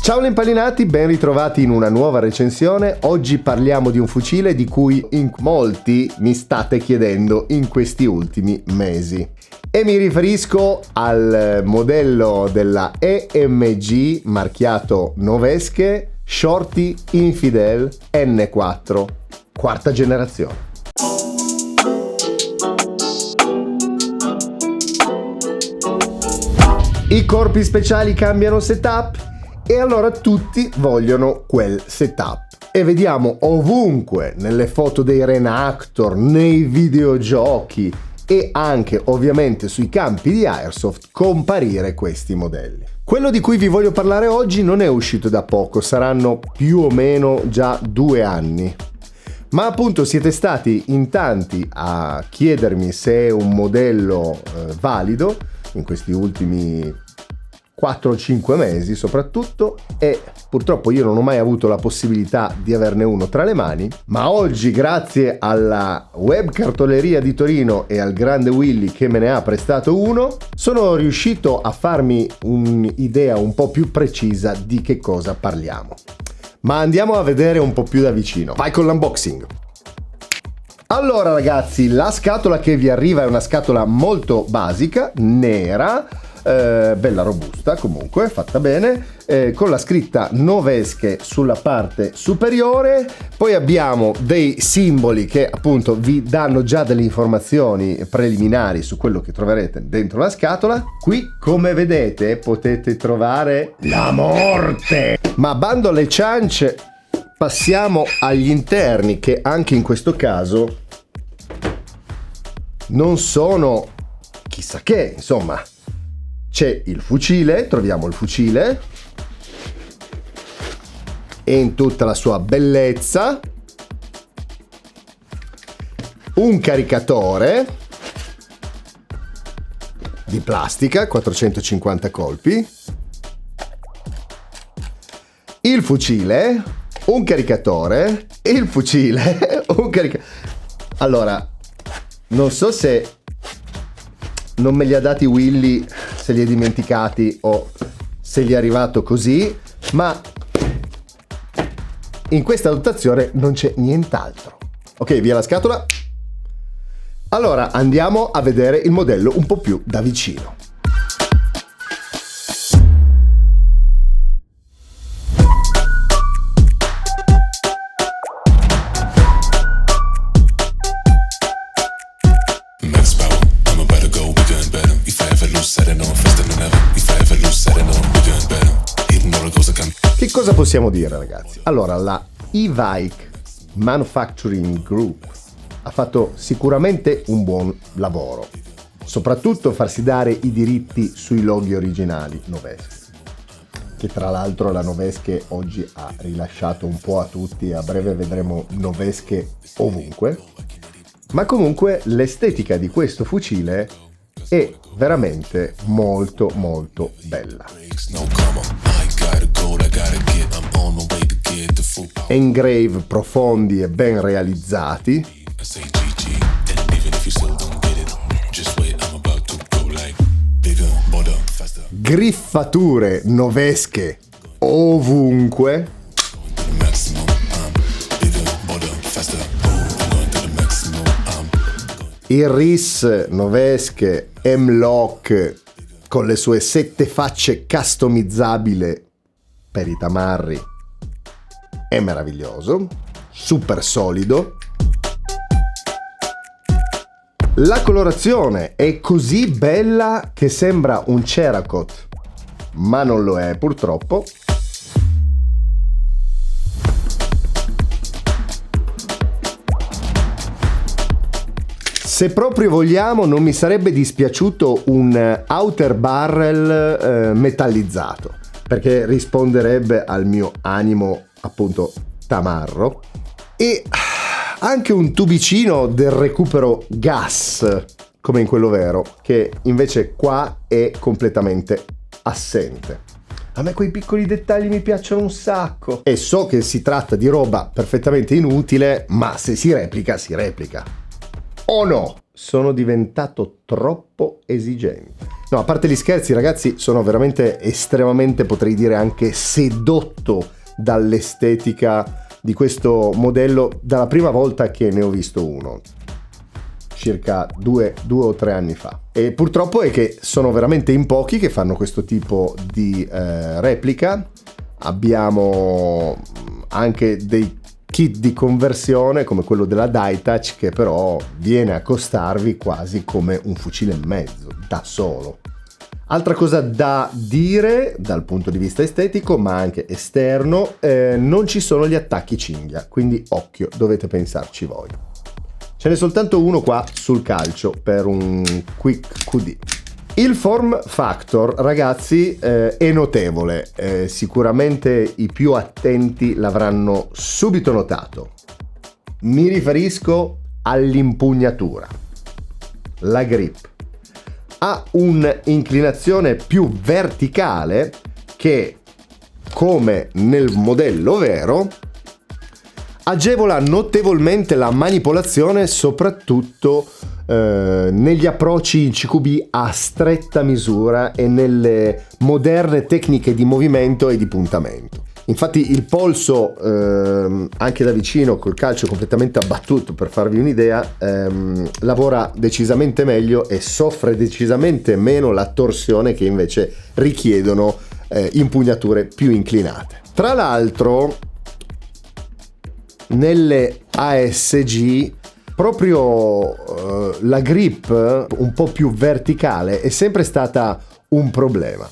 Ciao Lempalinati, ben ritrovati in una nuova recensione. Oggi parliamo di un fucile di cui in molti mi state chiedendo in questi ultimi mesi. E mi riferisco al modello della EMG marchiato Novesche Shorty Infidel N4, quarta generazione. I corpi speciali cambiano setup e allora tutti vogliono quel setup. E vediamo ovunque, nelle foto dei reenactor, nei videogiochi e anche ovviamente sui campi di Airsoft comparire questi modelli. Quello di cui vi voglio parlare oggi non è uscito da poco, saranno più o meno già 2 anni. Ma appunto siete stati in tanti a chiedermi se è un modello valido in questi ultimi 4-5 mesi soprattutto, e purtroppo io non ho mai avuto la possibilità di averne uno tra le mani, ma oggi grazie alla Web Cartoleria di Torino e al grande Willy che me ne ha prestato uno, sono riuscito a farmi un'idea un po' più precisa di che cosa parliamo. Ma andiamo a vedere un po' più da vicino. Vai con l'unboxing! Allora ragazzi, la scatola che vi arriva è una scatola molto basica, nera, bella robusta comunque, fatta bene, con la scritta Novesche sulla parte superiore. Poi abbiamo dei simboli che appunto vi danno già delle informazioni preliminari su quello che troverete dentro la scatola. Qui, come vedete, potete trovare la morte! Ma bando alle ciance, passiamo agli interni, che anche in questo caso non sono chissà che, insomma. C'è il fucile, troviamo il fucile e in tutta la sua bellezza, un caricatore di plastica, 450 colpi, il fucile, un caricatore, il fucile, un caricatore. Allora, non so se non me li ha dati Willy, se li è dimenticati o se gli è arrivato così, ma in questa dotazione non c'è nient'altro. Ok, via la scatola. Allora andiamo a vedere il modello un po' più da vicino. Che cosa possiamo dire ragazzi? Allora, la Evike Manufacturing Group ha fatto sicuramente un buon lavoro, soprattutto farsi dare i diritti sui loghi originali Novesche, che tra l'altro la Novesche oggi ha rilasciato un po' a tutti, a breve vedremo Novesche ovunque, ma comunque l'estetica di questo fucile è veramente molto molto bella. Engrave profondi e ben realizzati, griffature Novesche ovunque, il RIS Novesche M-Lock con le sue 7 facce customizzabili per i tamarri è meraviglioso, super solido. La colorazione è così bella che sembra un Cerakote, ma non lo è purtroppo. Se proprio vogliamo, non mi sarebbe dispiaciuto un outer barrel metallizzato, perché risponderebbe al mio animo appunto tamarro, e anche un tubicino del recupero gas come in quello vero, che invece qua è completamente assente. A me quei piccoli dettagli mi piacciono un sacco, e so che si tratta di roba perfettamente inutile, ma se si replica si replica. O no? Sono diventato troppo esigente. No, a parte gli scherzi, ragazzi, sono veramente estremamente, potrei dire anche sedotto dall'estetica di questo modello dalla prima volta che ne ho visto uno, circa due o tre anni fa. E purtroppo è che sono veramente in pochi che fanno questo tipo di replica. Abbiamo anche dei kit di conversione come quello della Ditouch, che però viene a costarvi quasi come un fucile e mezzo da solo. Altra cosa da dire dal punto di vista estetico ma anche esterno, non ci sono gli attacchi cinghia, quindi occhio, dovete pensarci voi. Ce n'è soltanto uno qua sul calcio per un quick QD. Il form factor, ragazzi, è notevole, sicuramente i più attenti l'avranno subito notato. Mi riferisco all'impugnatura, la grip. Ha un'inclinazione più verticale che, come nel modello vero, agevola notevolmente la manipolazione, soprattutto negli approcci in CQB a stretta misura e nelle moderne tecniche di movimento e di puntamento. Infatti il polso, anche da vicino col calcio completamente abbattuto, per farvi un'idea, lavora decisamente meglio e soffre decisamente meno la torsione che invece richiedono impugnature più inclinate. Tra l'altro nelle ASG proprio la grip un po' più verticale è sempre stata un problema,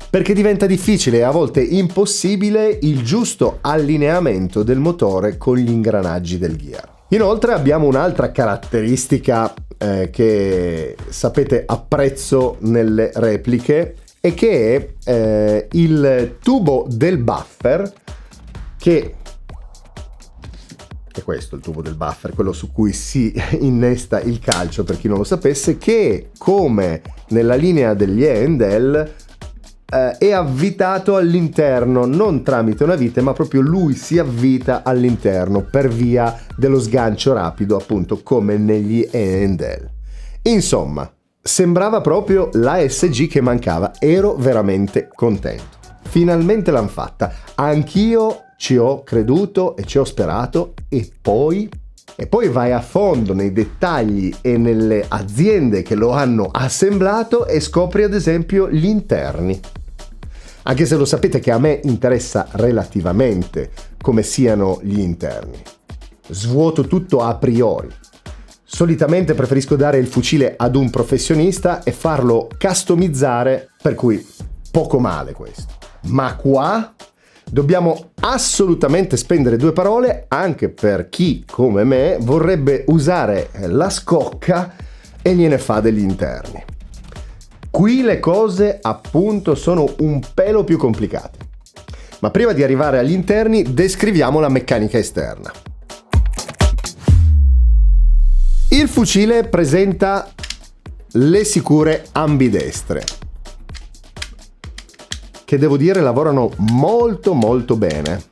perché diventa difficile e a volte impossibile il giusto allineamento del motore con gli ingranaggi del gear. Inoltre abbiamo un'altra caratteristica che sapete apprezzo nelle repliche, e che è il tubo del buffer, che è questo il tubo del buffer, quello su cui si innesta il calcio, per chi non lo sapesse, che come nella linea degli E&L è avvitato all'interno, non tramite una vite, ma proprio lui si avvita all'interno per via dello sgancio rapido, appunto come negli E&L. Insomma, sembrava proprio l'ASG che mancava, ero veramente contento. Finalmente l'han fatta, anch'io ci ho creduto e ci ho sperato, e poi vai a fondo nei dettagli e nelle aziende che lo hanno assemblato e scopri ad esempio gli interni. Anche se lo sapete che a me interessa relativamente come siano gli interni. Svuoto tutto a priori. Solitamente preferisco dare il fucile ad un professionista e farlo customizzare, per cui poco male questo. Ma qua dobbiamo assolutamente spendere due parole anche per chi, come me, vorrebbe usare la scocca e gliene fa degli interni. Qui le cose appunto sono un pelo più complicate. Ma prima di arrivare agli interni, descriviamo la meccanica esterna. Il fucile presenta le sicure ambidestre, che devo dire lavorano molto molto bene,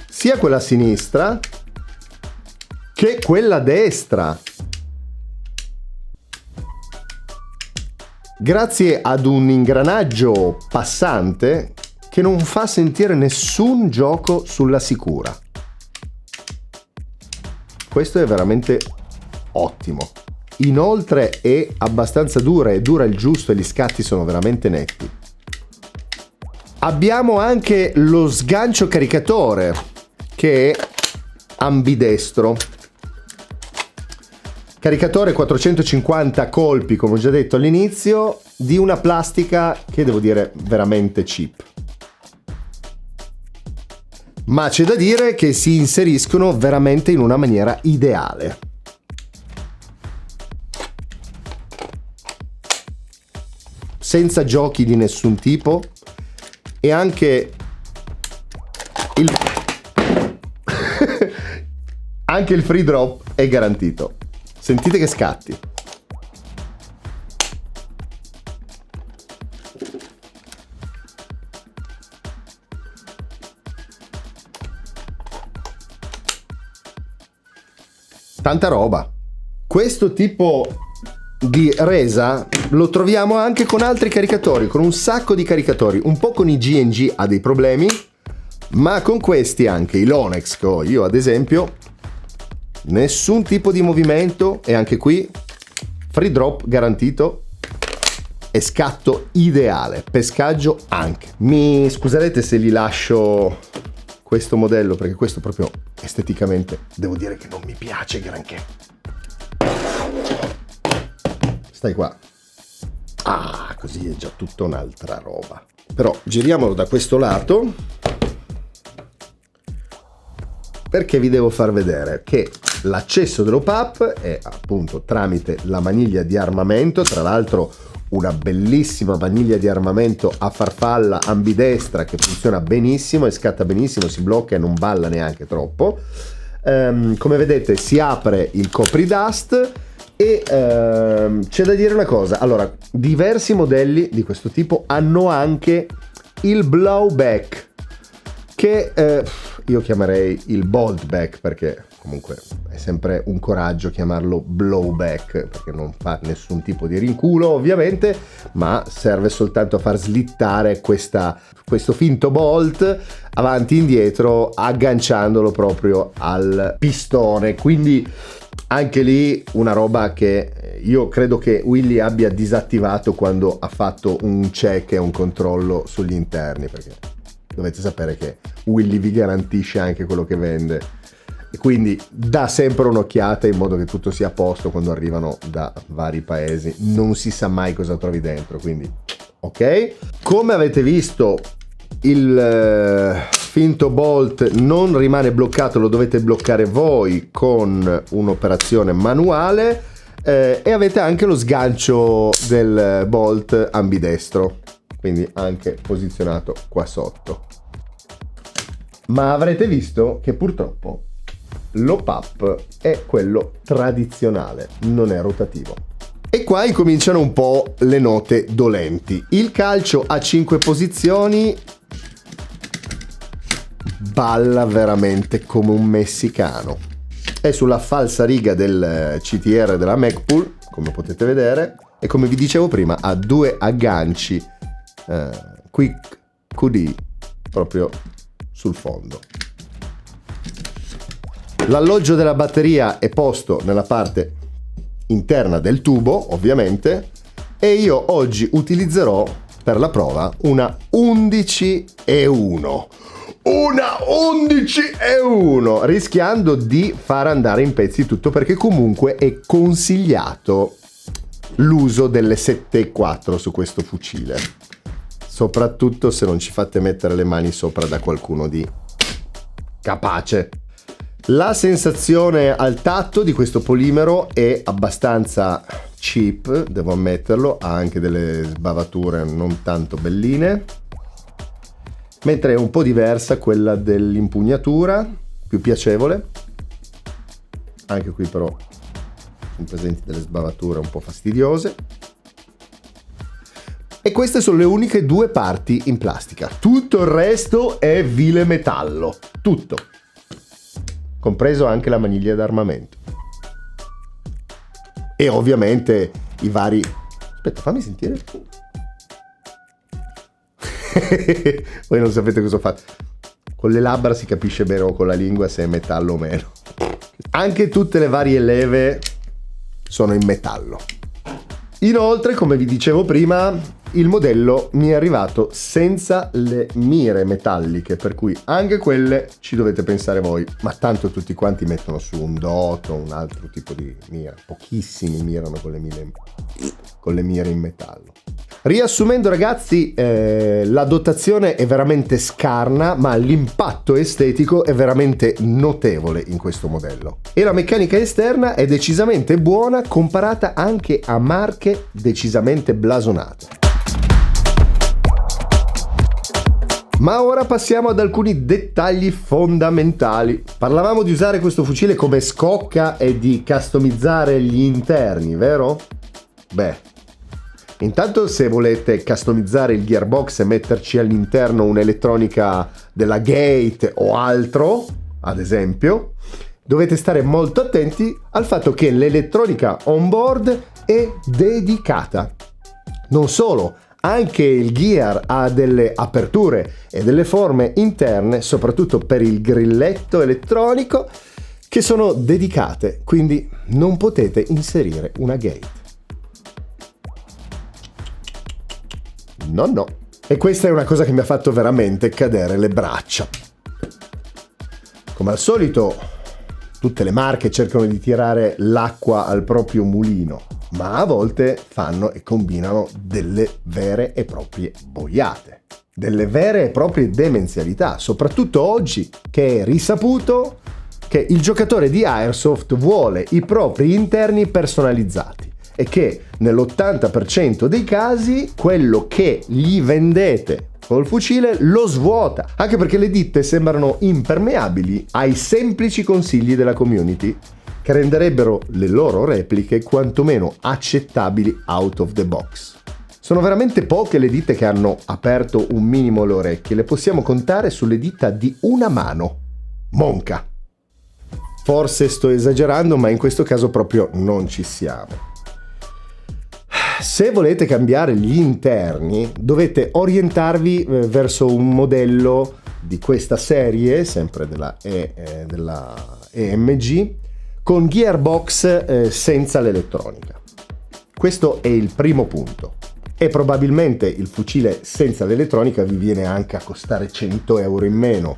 sia quella sinistra che quella destra, grazie ad un ingranaggio passante che non fa sentire nessun gioco sulla sicura. Questo è veramente ottimo. Inoltre è abbastanza dura e dura il giusto e gli scatti sono veramente netti. Abbiamo anche lo sgancio caricatore, che è ambidestro. Caricatore 450 colpi, come ho già detto all'inizio, di una plastica che devo dire veramente cheap. Ma c'è da dire che si inseriscono veramente in una maniera ideale. Senza giochi di nessun tipo, e anche il free drop è garantito. Sentite che scatti. Tanta roba. Questo tipo di resa lo troviamo anche con altri caricatori, con un sacco di caricatori. Un po' con i G&G ha dei problemi, ma con questi anche, i Lonex che ho io ad esempio, nessun tipo di movimento, e anche qui free drop garantito e scatto ideale, pescaggio anche. Mi scuserete se li lascio questo modello, perché questo proprio esteticamente devo dire che non mi piace granché. Stai qua. Ah, così è già tutta un'altra roba. Però giriamolo da questo lato, perché vi devo far vedere che l'accesso dell'OPAP è appunto tramite la maniglia di armamento, tra l'altro una bellissima maniglia di armamento a farfalla ambidestra che funziona benissimo e scatta benissimo, si blocca e non balla neanche troppo. Come vedete si apre il copridust e c'è da dire una cosa. Allora, diversi modelli di questo tipo hanno anche il blowback, che io chiamerei il boltback, perché comunque è sempre un coraggio chiamarlo blowback, perché non fa nessun tipo di rinculo ovviamente, ma serve soltanto a far slittare questo finto bolt avanti e indietro, agganciandolo proprio al pistone. Quindi anche lì una roba che io credo che Willy abbia disattivato quando ha fatto un check e un controllo sugli interni, perché dovete sapere che Willy vi garantisce anche quello che vende, e quindi dà sempre un'occhiata in modo che tutto sia a posto quando arrivano da vari paesi. Non si sa mai cosa trovi dentro, quindi ok. Come avete visto, il finto bolt non rimane bloccato, lo dovete bloccare voi con un'operazione manuale, e avete anche lo sgancio del bolt ambidestro, quindi anche posizionato qua sotto. Ma avrete visto che purtroppo l'OPAP è quello tradizionale, non è rotativo. E qua incominciano un po' le note dolenti. Il calcio a 5 posizioni balla veramente come un messicano. È sulla falsa riga del CTR della Magpul, come potete vedere, e come vi dicevo prima ha due agganci Quick QD proprio sul fondo. L'alloggio della batteria è posto nella parte interna del tubo, ovviamente, e io oggi utilizzerò per la prova una 11E1. Una 11E1, rischiando di far andare in pezzi tutto, perché comunque è consigliato l'uso delle 7.4 su questo fucile, soprattutto se non ci fate mettere le mani sopra da qualcuno di capace. La sensazione al tatto di questo polimero è abbastanza cheap, devo ammetterlo, ha anche delle sbavature non tanto belline, mentre è un po' diversa quella dell'impugnatura, più piacevole. Anche qui però sono presenti delle sbavature un po' fastidiose. E queste sono le uniche due parti in plastica. Tutto il resto è vile metallo. Tutto. Compreso anche la maniglia d'armamento. E ovviamente i vari... Aspetta, fammi sentire. Voi non sapete cosa ho fatto. Con le labbra si capisce bene, o con la lingua, se è metallo o meno. Anche tutte le varie leve sono in metallo. Inoltre, come vi dicevo prima, il modello mi è arrivato senza le mire metalliche, per cui anche quelle ci dovete pensare voi, ma tanto tutti quanti mettono su un dot o un altro tipo di mira. Pochissimi mirano con le mire in metallo. Riassumendo ragazzi, la dotazione è veramente scarna, ma l'impatto estetico è veramente notevole in questo modello. E la meccanica esterna è decisamente buona, comparata anche a marche decisamente blasonate. Ma ora passiamo ad alcuni dettagli fondamentali. Parlavamo di usare questo fucile come scocca e di customizzare gli interni, vero? Beh, intanto se volete customizzare il gearbox e metterci all'interno un'elettronica della Gate o altro, ad esempio, dovete stare molto attenti al fatto che l'elettronica on board è dedicata. Non solo, anche il Gear ha delle aperture e delle forme interne, soprattutto per il grilletto elettronico, che sono dedicate, quindi non potete inserire una gate. No. E questa è una cosa che mi ha fatto veramente cadere le braccia. Come al solito, tutte le marche cercano di tirare l'acqua al proprio mulino, ma a volte fanno e combinano delle vere e proprie boiate, delle vere e proprie demenzialità, soprattutto oggi che è risaputo che il giocatore di Airsoft vuole i propri interni personalizzati e che nell'80% dei casi quello che gli vendete col fucile lo svuota, anche perché le ditte sembrano impermeabili ai semplici consigli della community che renderebbero le loro repliche quantomeno accettabili out of the box. Sono veramente poche le ditte che hanno aperto un minimo le orecchie, le possiamo contare sulle dita di una mano. Monca. Forse sto esagerando, ma in questo caso proprio non ci siamo. Se volete cambiare gli interni, dovete orientarvi verso un modello di questa serie, sempre della EMG, con gearbox senza l'elettronica. Questo è il primo punto. E probabilmente il fucile senza l'elettronica vi viene anche a costare 100 euro in meno,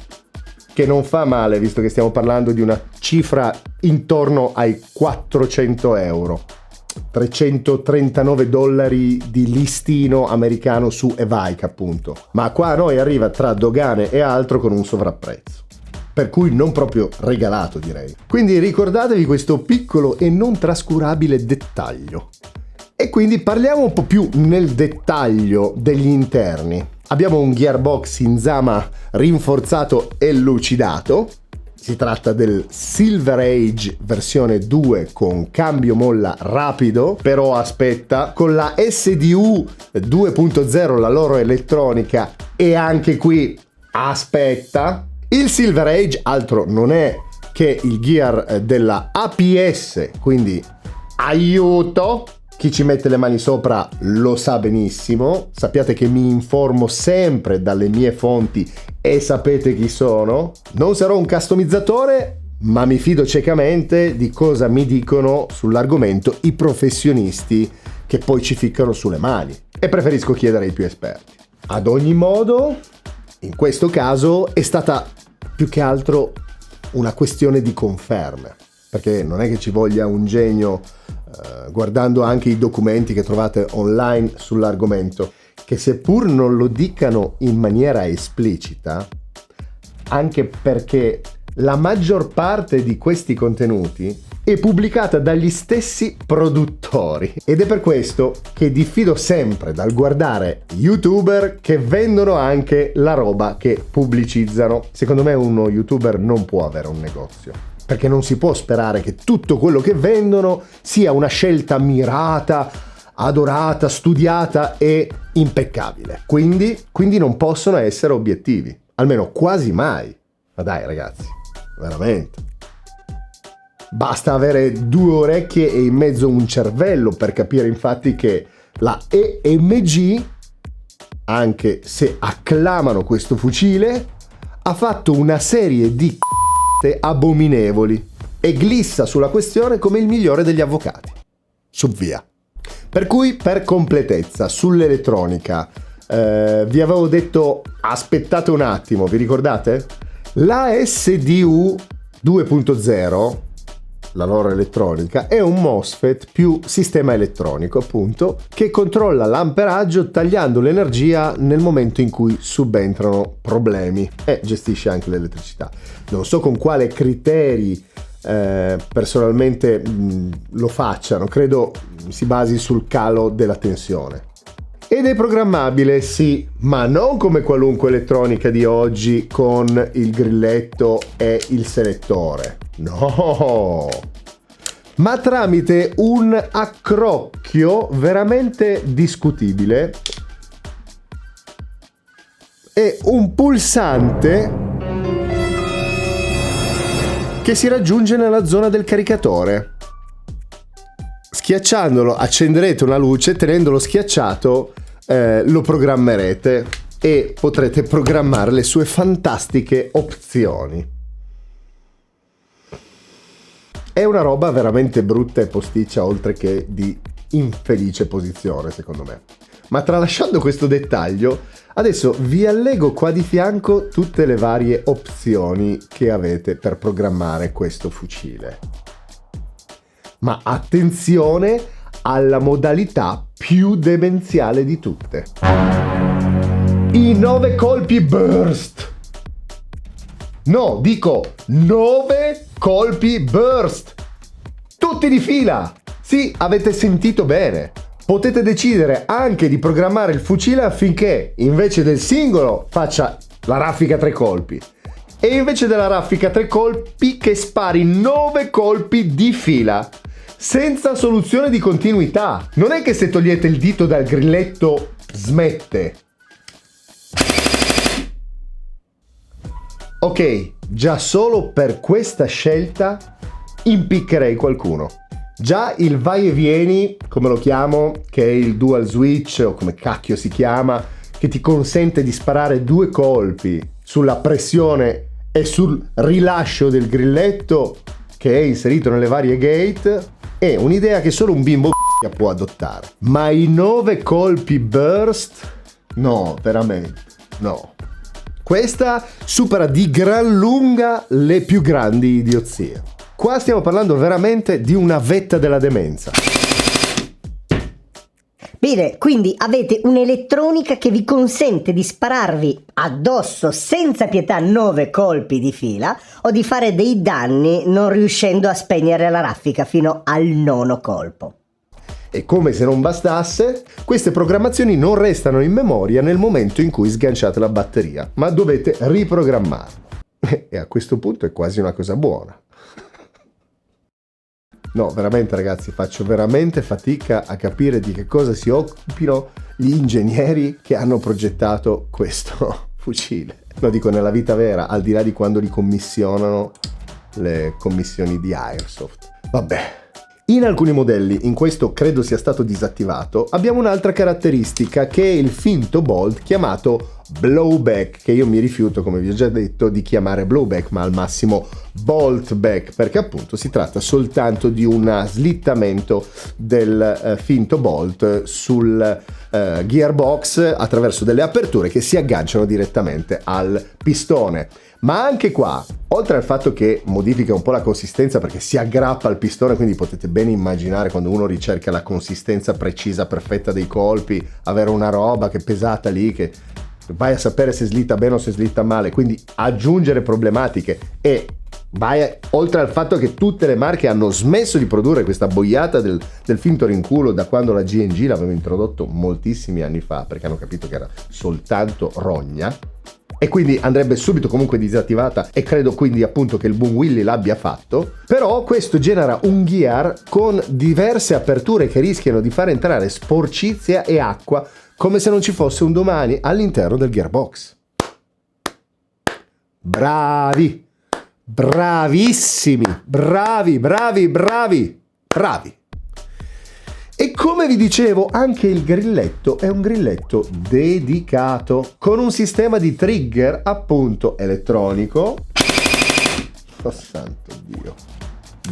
che non fa male visto che stiamo parlando di una cifra intorno ai 400 euro. $339 di listino americano su Evike, appunto. Ma qua a noi arriva tra dogane e altro con un sovrapprezzo, per cui non proprio regalato, direi. Quindi ricordatevi questo piccolo e non trascurabile dettaglio. E quindi parliamo un po' più nel dettaglio degli interni. Abbiamo un gearbox in Zama rinforzato e lucidato. Si tratta del Silver Age versione 2 con cambio molla rapido, però aspetta, con la SDU 2.0, la loro elettronica, e anche qui aspetta. Il Silver Age altro non è che il gear della APS, quindi aiuto. Chi ci mette le mani sopra lo sa benissimo, sappiate che mi informo sempre dalle mie fonti e sapete chi sono. Non sarò un customizzatore, ma mi fido ciecamente di cosa mi dicono sull'argomento i professionisti che poi ci ficcano sulle mani, e preferisco chiedere ai più esperti. Ad ogni modo, in questo caso è stata più che altro una questione di conferme, perché non è che ci voglia un genio, guardando anche i documenti che trovate online sull'argomento, che seppur non lo dicano in maniera esplicita, anche perché la maggior parte di questi contenuti è pubblicata dagli stessi produttori, ed è per questo che diffido sempre dal guardare YouTuber che vendono anche la roba che pubblicizzano. Secondo me uno YouTuber non può avere un negozio, perché non si può sperare che tutto quello che vendono sia una scelta mirata, adorata, studiata e impeccabile. Quindi non possono essere obiettivi, almeno quasi mai. Ma dai ragazzi, veramente. Basta avere due orecchie e in mezzo un cervello per capire infatti che la EMG, anche se acclamano questo fucile, ha fatto una serie di abominevoli e glissa sulla questione come il migliore degli avvocati. Su via. Per cui, per completezza, sull'elettronica vi avevo detto aspettate un attimo, vi ricordate? La SDU 2.0, la loro elettronica, è un MOSFET più sistema elettronico, appunto, che controlla l'amperaggio tagliando l'energia nel momento in cui subentrano problemi, e gestisce anche l'elettricità. Non so con quale criteri personalmente lo facciano, credo si basi sul calo della tensione. Ed è programmabile, sì, ma non come qualunque elettronica di oggi con il grilletto e il selettore. No! Ma tramite un accrocchio veramente discutibile e un pulsante che si raggiunge nella zona del caricatore. Schiacciandolo accenderete una luce, tenendolo schiacciato lo programmerete e potrete programmare le sue fantastiche opzioni. È una roba veramente brutta e posticcia, oltre che di infelice posizione, secondo me. Ma tralasciando questo dettaglio, adesso vi allego qua di fianco tutte le varie opzioni che avete per programmare questo fucile. Ma attenzione alla modalità più demenziale di tutte. I 9 colpi burst. No, dico 9 colpi burst. Tutti di fila. Sì, avete sentito bene. Potete decidere anche di programmare il fucile affinché invece del singolo faccia la raffica 3 colpi e invece della raffica 3 colpi che spari 9 colpi di fila senza soluzione di continuità. Non è che se togliete il dito dal grilletto smette. Ok, già solo per questa scelta impiccherei qualcuno. Già il vai e vieni, come lo chiamo, che è il dual switch o come cacchio si chiama, che ti consente di sparare 2 colpi sulla pressione e sul rilascio del grilletto che è inserito nelle varie gate, è un'idea che solo un bimbo può adottare. Ma i 9 colpi burst? No, veramente, no. Questa supera di gran lunga le più grandi idiozie. Qua stiamo parlando veramente di una vetta della demenza. Bene, quindi avete un'elettronica che vi consente di spararvi addosso senza pietà 9 colpi di fila o di fare dei danni non riuscendo a spegnere la raffica fino al 9° colpo. E come se non bastasse, queste programmazioni non restano in memoria nel momento in cui sganciate la batteria, ma dovete riprogrammarlo. E a questo punto è quasi una cosa buona. No, veramente ragazzi, faccio veramente fatica a capire di che cosa si occupino gli ingegneri che hanno progettato questo fucile. Lo dico nella vita vera, al di là di quando li commissionano le commissioni di Airsoft. Vabbè. In alcuni modelli, in questo credo sia stato disattivato, abbiamo un'altra caratteristica che è il finto bolt chiamato blowback, che io mi rifiuto, come vi ho già detto, di chiamare blowback, ma al massimo bolt back, perché appunto si tratta soltanto di un slittamento del finto bolt sul gearbox attraverso delle aperture che si agganciano direttamente al pistone. Ma anche qua, oltre al fatto che modifica un po' la consistenza perché si aggrappa al pistone, quindi potete ben immaginare quando uno ricerca la consistenza precisa, perfetta dei colpi, avere una roba che è pesata lì, che vai a sapere se slitta bene o se slitta male, quindi aggiungere problematiche. E oltre al fatto che tutte le marche hanno smesso di produrre questa boiata del finto rinculo da quando la G&G l'aveva introdotto moltissimi anni fa, perché hanno capito che era soltanto rogna, e quindi andrebbe subito comunque disattivata, e credo quindi appunto che il buon Willy l'abbia fatto. Però questo genera un gear con diverse aperture che rischiano di far entrare sporcizia e acqua come se non ci fosse un domani all'interno del gearbox. Bravi, bravissimi, bravi. E come vi dicevo, anche il grilletto è un grilletto dedicato, con un sistema di trigger appunto elettronico, oh santo Dio,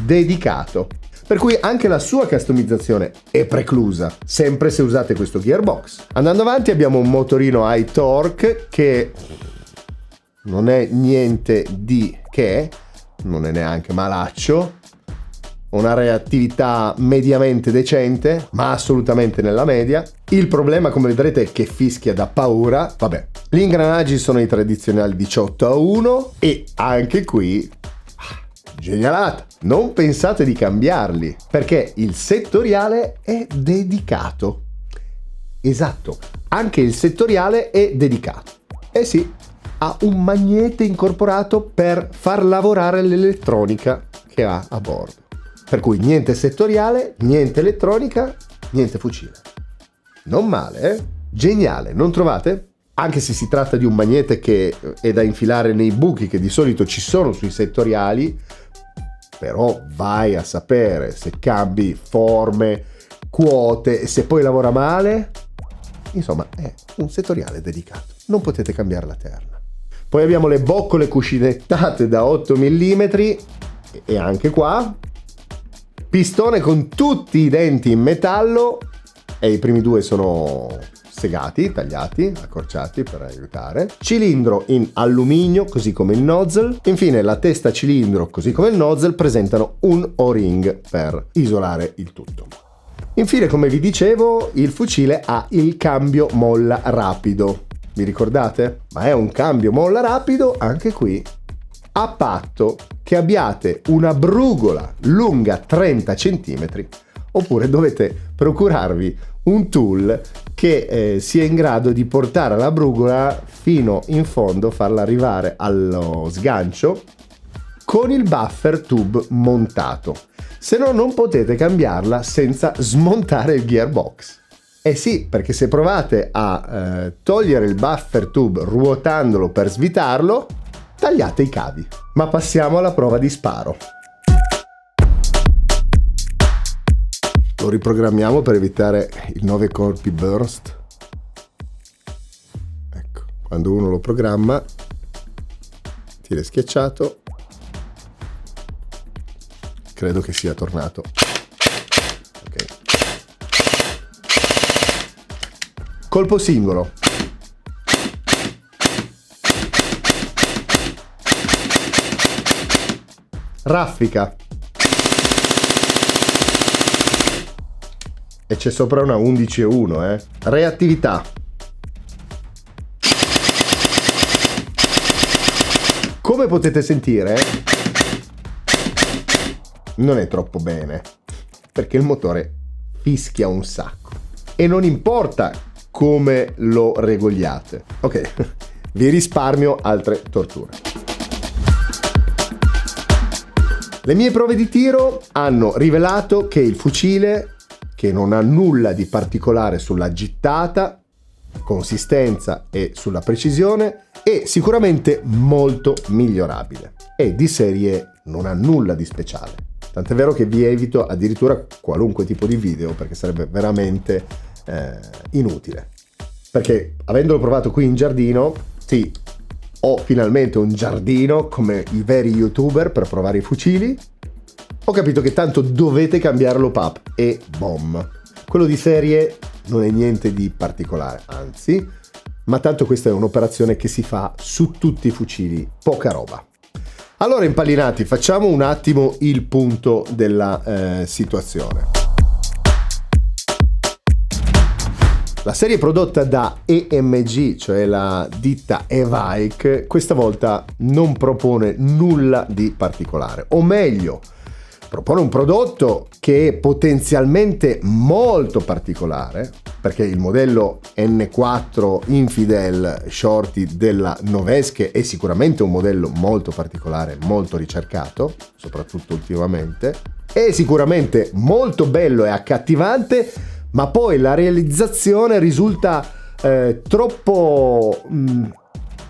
dedicato. Per cui anche la sua customizzazione è preclusa, sempre se usate questo gearbox. Andando avanti abbiamo un motorino high torque che non è niente di che, non è neanche malaccio, una reattività mediamente decente, ma assolutamente nella media. Il problema, come vedrete, è che fischia da paura. Vabbè, gli ingranaggi sono i tradizionali 18-1 e anche qui genialata. Non pensate di cambiarli, perché il settoriale è dedicato. Esatto, anche il settoriale è dedicato. Eh sì, ha un magnete incorporato per far lavorare l'elettronica che ha a bordo. Per cui niente settoriale, niente elettronica, niente fucile. Non male, eh? Geniale, non trovate? Anche se si tratta di un magnete che è da infilare nei buchi che di solito ci sono sui settoriali, però vai a sapere se cambi forme, quote e se poi lavora male. Insomma, è un settoriale dedicato, non potete cambiare la terna. Poi abbiamo le boccole cuscinettate da 8 mm e anche qua pistone con tutti i denti in metallo, e i primi due sono segati, tagliati, accorciati per aiutare. Cilindro in alluminio, così come il nozzle. Infine la testa cilindro, così come il nozzle, presentano un O-ring per isolare il tutto. Infine, come vi dicevo, il fucile ha il cambio molla rapido. Vi ricordate? Ma è un cambio molla rapido anche qui, a patto che abbiate una brugola lunga 30 cm, oppure dovete procurarvi un tool che sia in grado di portare la brugola fino in fondo, farla arrivare allo sgancio con il buffer tube montato. Se no non potete cambiarla senza smontare il gearbox. Eh sì, perché se provate a togliere il buffer tube ruotandolo per svitarlo, tagliate i cavi. Ma passiamo alla prova di sparo. Lo riprogrammiamo per evitare il 9 colpi burst. Ecco, quando uno lo programma, tira schiacciato. Credo che sia tornato. Ok. Colpo singolo. Raffica. E c'è sopra una 11.1, Reattività. Come potete sentire, non è troppo bene, perché il motore fischia un sacco. E non importa come lo regoliate. Ok, vi risparmio altre torture. Le mie prove di tiro hanno rivelato che il fucile, che non ha nulla di particolare sulla gittata, consistenza e sulla precisione, è sicuramente molto migliorabile e di serie non ha nulla di speciale. Tant'è vero che vi evito addirittura qualunque tipo di video, perché sarebbe veramente inutile. Perché avendolo provato qui in giardino, sì, ho finalmente un giardino come i veri youtuber per provare i fucili. Ho capito che tanto dovete cambiare l'op-up e boom. Quello di serie non è niente di particolare, anzi, ma tanto questa è un'operazione che si fa su tutti i fucili, poca roba. Allora, impallinati, facciamo un attimo il punto della situazione. La serie prodotta da EMG, cioè la ditta Evike, questa volta non propone nulla di particolare, o meglio, propone un prodotto che è potenzialmente molto particolare, perché il modello N4 Infidel Shorty della Novesche è sicuramente un modello molto particolare, molto ricercato, soprattutto ultimamente, è sicuramente molto bello e accattivante, ma poi la realizzazione risulta troppo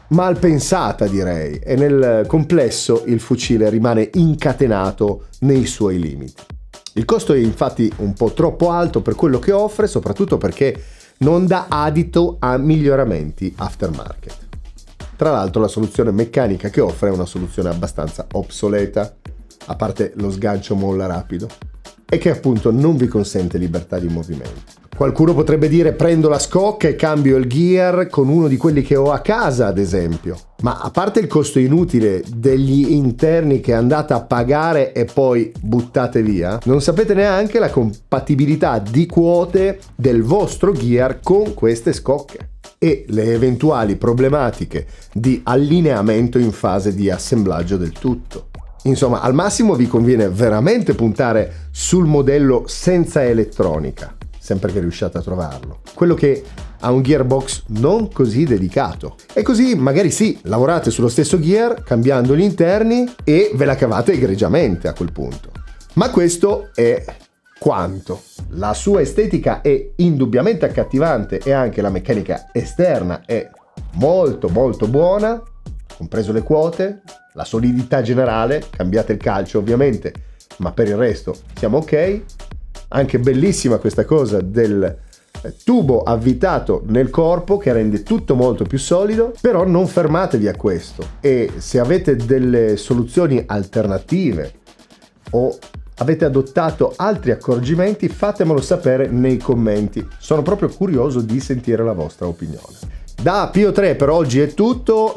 mal pensata, direi, e nel complesso il fucile rimane incatenato nei suoi limiti. Il costo è infatti un po' troppo alto per quello che offre, soprattutto perché non dà adito a miglioramenti aftermarket. Tra l'altro la soluzione meccanica che offre è una soluzione abbastanza obsoleta, a parte lo sgancio molla rapido, e che appunto non vi consente libertà di movimento. Qualcuno potrebbe dire: prendo la scocca e cambio il gear con uno di quelli che ho a casa, ad esempio. Ma a parte il costo inutile degli interni che andate a pagare e poi buttate via, non sapete neanche la compatibilità di quote del vostro gear con queste scocche e le eventuali problematiche di allineamento in fase di assemblaggio del tutto. Insomma, al massimo vi conviene veramente puntare sul modello senza elettronica, sempre che riusciate a trovarlo, quello che ha un gearbox non così dedicato. E così magari sì, lavorate sullo stesso gear cambiando gli interni e ve la cavate egregiamente a quel punto. Ma questo è quanto. La sua estetica è indubbiamente accattivante e anche la meccanica esterna è molto molto buona, compreso le quote, la solidità generale, cambiate il calcio ovviamente, ma per il resto siamo ok. Anche bellissima questa cosa del tubo avvitato nel corpo che rende tutto molto più solido, però non fermatevi a questo, e se avete delle soluzioni alternative o avete adottato altri accorgimenti, fatemelo sapere nei commenti, sono proprio curioso di sentire la vostra opinione. Da Pio 3 per oggi è tutto,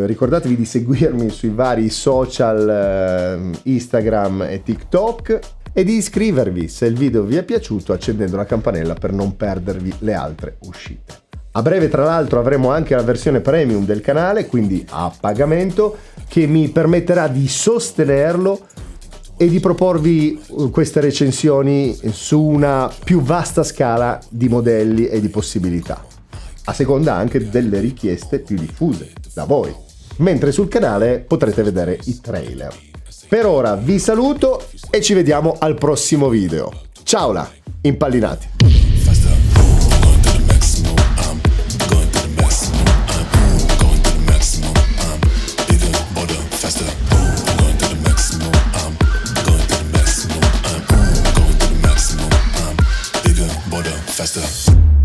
ricordatevi di seguirmi sui vari social Instagram e TikTok e di iscrivervi se il video vi è piaciuto accendendo la campanella per non perdervi le altre uscite. A breve tra l'altro avremo anche la versione premium del canale, quindi a pagamento, che mi permetterà di sostenerlo e di proporvi queste recensioni su una più vasta scala di modelli e di possibilità, a seconda anche delle richieste più diffuse da voi, mentre sul canale potrete vedere i trailer. Per ora vi saluto e ci vediamo al prossimo video. Ciao là, impallinati! Faster.